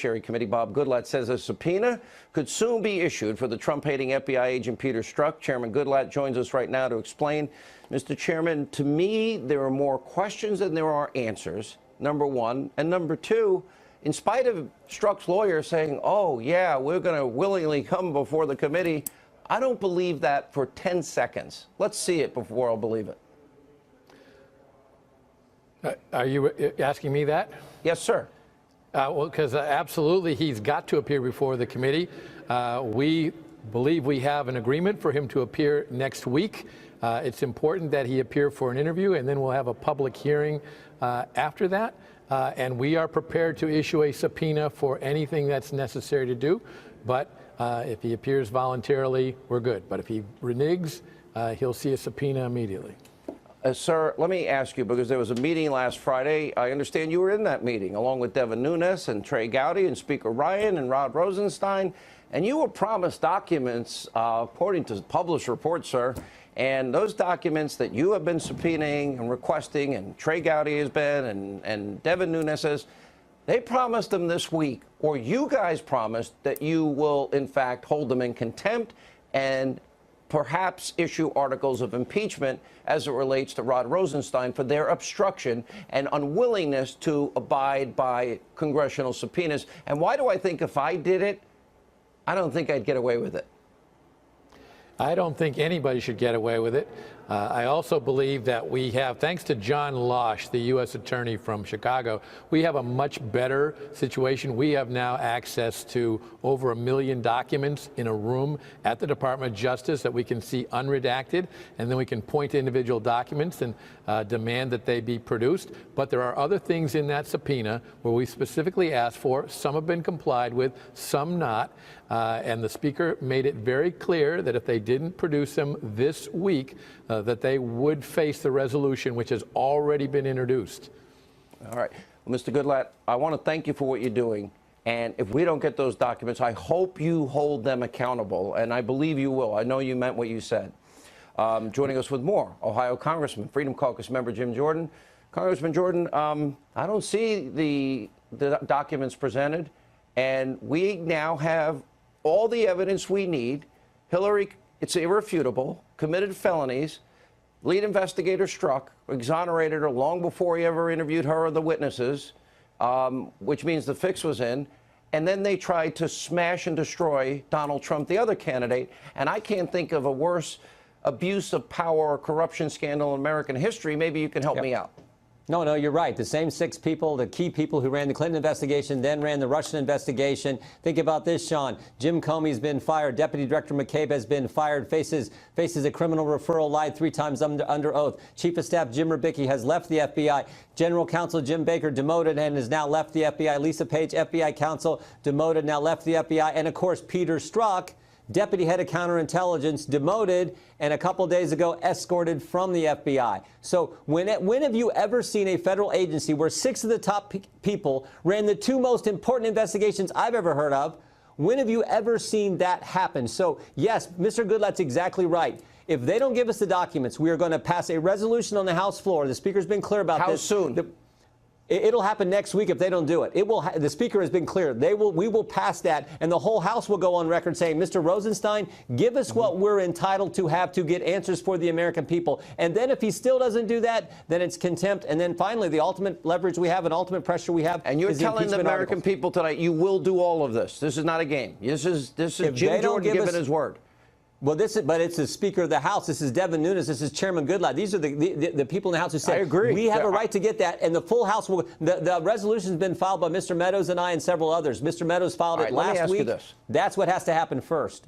Judiciary Committee, Bob Goodlatte, says a subpoena could soon be issued for the Trump-hating FBI agent Peter Strzok. Chairman Goodlatte joins us right now to explain. Mr. Chairman, to me, there are more questions than there are answers, number one. And number two, in spite of Strzok's lawyer saying, oh, yeah, we're going to willingly come before the committee, I don't believe that for 10 seconds. Let's see it before I'll believe it. Are you asking me that? Yes, sir. Well, because absolutely he's got to appear before the committee. We believe we have an agreement for him to appear next week. It's important that he appear for an interview, and then we'll have a public hearing after that. And we are prepared to issue a subpoena for anything that's necessary to do. But if he appears voluntarily, we're good. But if he reneges, he'll see a subpoena immediately. Sir, let me ask you, because there was a meeting last Friday. I understand you were in that meeting, along with Devin Nunes and Trey Gowdy and Speaker Ryan and Rod Rosenstein, and you were promised documents, according to published reports, sir, and those documents that you have been subpoenaing and requesting, and Trey Gowdy has been, and Devin Nunes has, they promised them this week, or you guys promised that you will, in fact, hold them in contempt and perhaps issue articles of impeachment as it relates to Rod Rosenstein for their obstruction and unwillingness to abide by congressional subpoenas. And why do I think if I did it, I don't think I'd get away with it? I don't think anybody should get away with it. I also believe that we have, thanks to John Losh, the U.S. attorney from Chicago, we have a much better situation. We have now access to over 1 million documents in a room at the Department of Justice that we can see unredacted, and then we can point to individual documents and demand that they be produced. But there are other things in that subpoena where we specifically asked for. Some have been complied with, some not. And the Speaker made it very clear that if they didn't produce them this week, that they would face the resolution which has already been introduced. All right. Well, Mr. Goodlatte, I want to thank you for what you're doing. And if we don't get those documents, I hope you hold them accountable. And I believe you will. I know you meant what you said. Joining us with more, Ohio Congressman, Freedom Caucus member Jim Jordan. Congressman Jordan, I don't see the documents presented. And we now have all the evidence we need. Hillary, it's irrefutable, committed felonies. Lead investigator Strzok exonerated her long before he ever interviewed her or the witnesses, which means the fix was in. And then they tried to smash and destroy Donald Trump, the other candidate. And I can't think of a worse abuse of power or corruption scandal in American history. Maybe you can help me out. No, you're right. The same 6 people, the key people who ran the Clinton investigation, then ran the Russian investigation. Think about this, Sean. Jim Comey's been fired. Deputy Director McCabe has been fired, faces a criminal referral, lied 3 times under oath. Chief of Staff Jim Rubicki has left the FBI. General Counsel Jim Baker demoted and has now left the FBI. Lisa Page, FBI counsel, demoted, now left the FBI. And, of course, Peter Strzok, Deputy Head of Counterintelligence, demoted, and a couple days ago escorted from the FBI. So when have you ever seen a federal agency where 6 of the top people ran the 2 most important investigations I've ever heard of? When have you ever seen that happen? So, yes, Mr. Goodlatte's exactly right. If they don't give us the documents, we are going to pass a resolution on the House floor. The Speaker's been clear about this. How soon? It'll happen next week if they don't do it. The Speaker has been clear. We will pass that, and the whole House will go on record saying, Mr. Rosenstein, give us what we're entitled to have to get answers for the American people. And then if he still doesn't do that, then it's contempt. And then finally, the ultimate leverage we have and ultimate pressure we have. And you're telling the American people tonight, you will do all of this. This is not a game. This is Jim Jordan giving his word. Well, but it's the Speaker of the House. This is Devin Nunes. This is Chairman Goodlatte. These are the people in the House who said, I agree. We have a right to get that. And the full House will. The resolution has been filed by Mr. Meadows and I and several others. Mr. Meadows filed it last week. That's what has to happen first.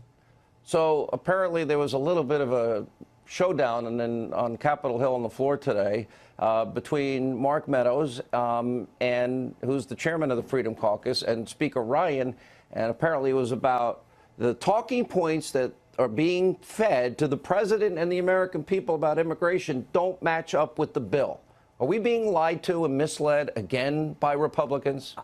So apparently there was a little bit of a showdown and then on Capitol Hill on the floor today between Mark Meadows, and who's the chairman of the Freedom Caucus, and Speaker Ryan. And apparently it was about the talking points that are being fed to the president and the American people about immigration don't match up with the bill. Are we being lied to and misled again by Republicans?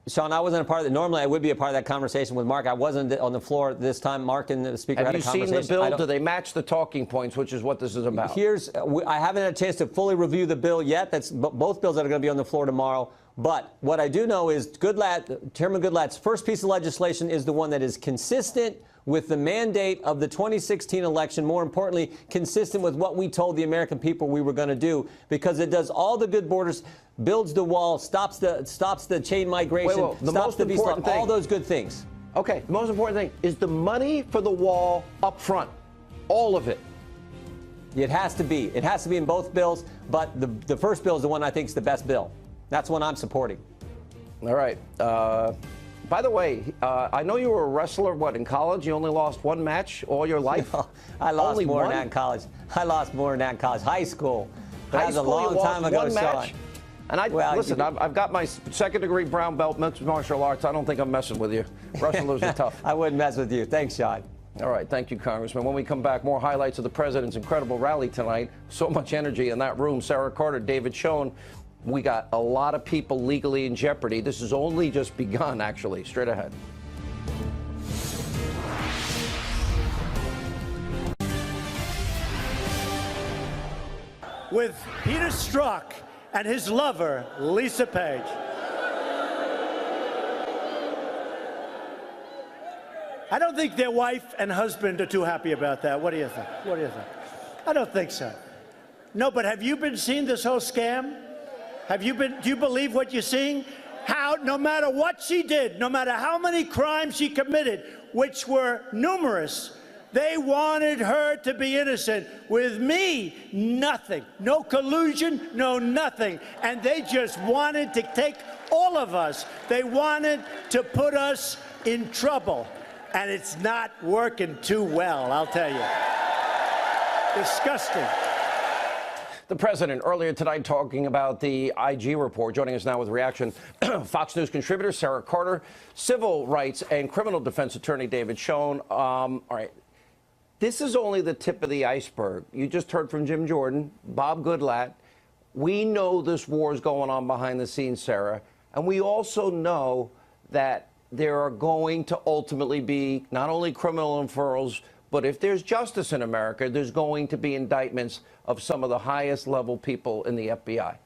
Sean, I wasn't a part of it. Normally, I would be a part of that conversation with Mark. I wasn't on the floor this time. Mark and the Speaker had a conversation. Have you seen the bill? Do they match the talking points, which is what this is about? I haven't had a chance to fully review the bill yet. That's both bills that are going to be on the floor tomorrow. But what I do know is Chairman Goodlatte's first piece of legislation is the one that is consistent with the mandate of the 2016 election, more importantly, consistent with what we told the American people we were going to do, because it does all the good borders, builds the wall, stops the chain migration, stops the visa, all those good things. Okay, the most important thing is the money for the wall up front, all of it. It has to be. It has to be in both bills, but the first bill is the one I think is the best bill. That's one I'm supporting. All right. By the way, I know you were a wrestler, in college? You only lost one match all your life? No, I lost only more one? than that in college. I lost more than that in college. High school. High That was a school, long you time lost ago, one match? Sean. And listen, I've got my second-degree brown belt, mixed martial arts. I don't think I'm messing with you. Wrestlers are tough. I wouldn't mess with you. Thanks, Sean. All right, thank you, Congressman. When we come back, more highlights of the president's incredible rally tonight. So much energy in that room. Sarah Carter, David Schoen. We got a lot of people legally in jeopardy. This has only just begun, actually. Straight ahead. With Peter Strzok and his lover, Lisa Page. I don't think their wife and husband are too happy about that. What do you think? What do you think? I don't think so. No, but have you been seeing this whole scam? Do you believe what you're seeing? How, no matter what she did, no matter how many crimes she committed, which were numerous, they wanted her to be innocent. With me, nothing. No collusion, no nothing. And they just wanted to take all of us. They wanted to put us in trouble. And it's not working too well, I'll tell you. Disgusting. The president earlier tonight talking about the IG report. Joining us now with reaction, Fox News contributor Sarah Carter, civil rights and criminal defense attorney David Schoen. All right. This is only the tip of the iceberg. You just heard from Jim Jordan, Bob Goodlatte. We know this war is going on behind the scenes, Sarah. And we also know that there are going to ultimately be not only criminal referrals, but if there's justice in America, there's going to be indictments of some of the highest level people in the FBI.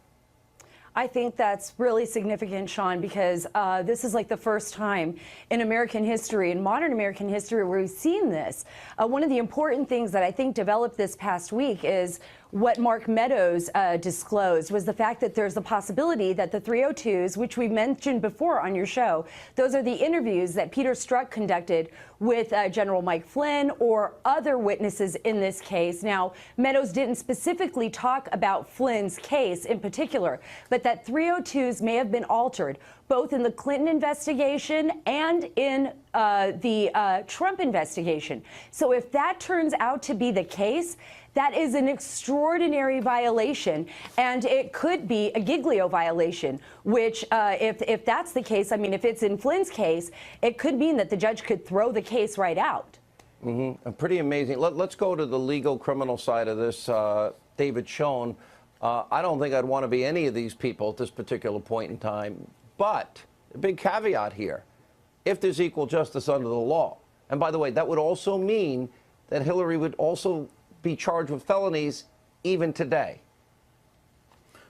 I think that's really significant, Sean, because this is like the first time in American history, in modern American history, where we've seen this. One of the important things that I think developed this past week is what Mark Meadows disclosed was the fact that there's the possibility that the 302s, which we mentioned before on your show, those are the interviews that Peter Strzok conducted with General Mike Flynn or other witnesses in this case. Now, Meadows didn't specifically talk about Flynn's case in particular, but that 302s may have been altered, both in the Clinton investigation and in the Trump investigation. So if that turns out to be the case, that is an extraordinary violation, and it could be a Giglio violation, which if that's the case, I mean, if it's in Flynn's case, it could mean that the judge could throw the case right out. Pretty amazing. Let's go to the legal criminal side of this, David Schoen. I don't think I'd want to be any of these people at this particular point in time, but a big caveat here, if there's equal justice under the law. And by the way, that would also mean that Hillary would also be charged with felonies even today.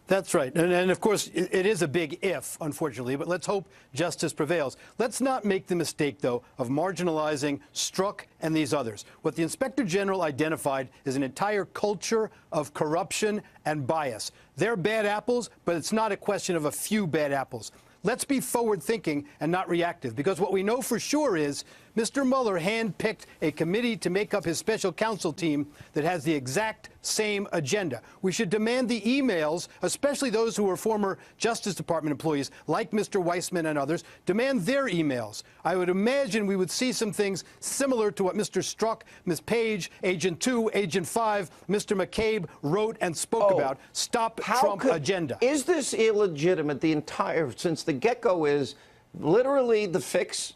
That's right. And of course, it is a big if, unfortunately, but let's hope justice prevails. Let's not make the mistake, though, of marginalizing Strzok and these others. What the Inspector General identified is an entire culture of corruption and bias. They're bad apples, but it's not a question of a few bad apples. Let's be forward-thinking and not reactive, because what we know for sure is Mr. Mueller handpicked a committee to make up his special counsel team that has the exact same agenda. We should demand the emails, especially those who are former Justice Department employees, like Mr. Weissman and others, demand their emails. I would imagine we would see some things similar to what Mr. Strzok, Ms. Page, Agent 2, Agent 5, Mr. McCabe wrote and spoke about. Stop Trump agenda. Is this illegitimate? The entire, since the get-go is literally the fix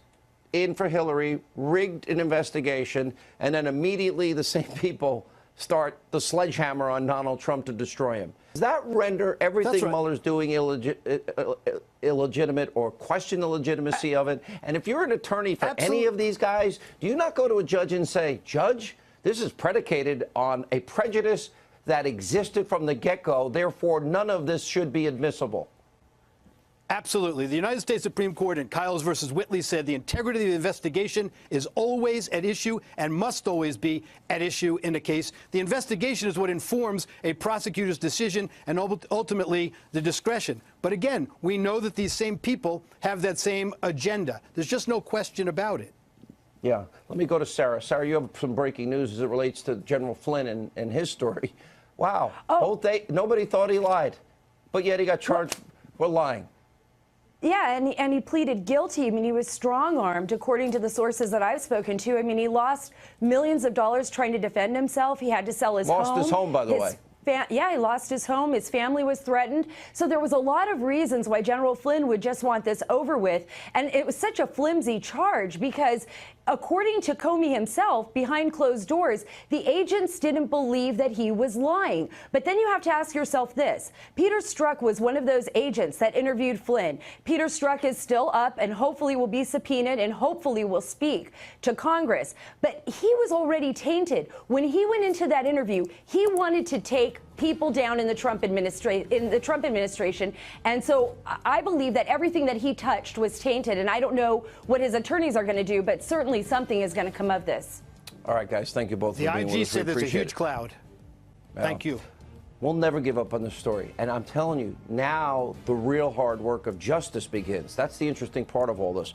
in for Hillary, rigged an investigation, and then immediately the same people start the sledgehammer on Donald Trump to destroy him. Does that render everything Mueller's doing illegitimate or question the legitimacy of it? And if you're an attorney for any of these guys, do you not go to a judge and say, Judge, this is predicated on a prejudice that existed from the get-go, therefore none of this should be admissible? Absolutely. The United States Supreme Court in Kyles versus Whitley said the integrity of the investigation is always at issue and must always be at issue in a case. The investigation is what informs a prosecutor's decision and ultimately the discretion. But again, we know that these same people have that same agenda. There's just no question about it. Yeah. Let me go to Sarah. Sarah, you have some breaking news as it relates to General Flynn and his story. Wow. Oh. Nobody thought he lied, but yet he got charged with lying. Yeah, and he pleaded guilty. I mean, he was strong-armed, according to the sources that I've spoken to. I mean, he lost millions of dollars trying to defend himself. He had to sell his home. Lost his home, by the way. Yeah, he lost his home. His family was threatened. So there was a lot of reasons why General Flynn would just want this over with. And it was such a flimsy charge because, according to Comey himself, behind closed doors, the agents didn't believe that he was lying. But then you have to ask yourself this. Peter Strzok was one of those agents that interviewed Flynn. Peter Strzok is still up and hopefully will be subpoenaed and hopefully will speak to Congress. But he was already tainted. When he went into that interview, he wanted to take people down in the Trump administration. And so I believe that everything that he touched was tainted. And I don't know what his attorneys are going to do, but certainly something is going to come of this. All right, guys, thank you both for The being with IG us. said We there's a appreciate huge it. cloud. Thank you. We'll never give up on this story. And I'm telling you, now the real hard work of justice begins. That's the interesting part of all this.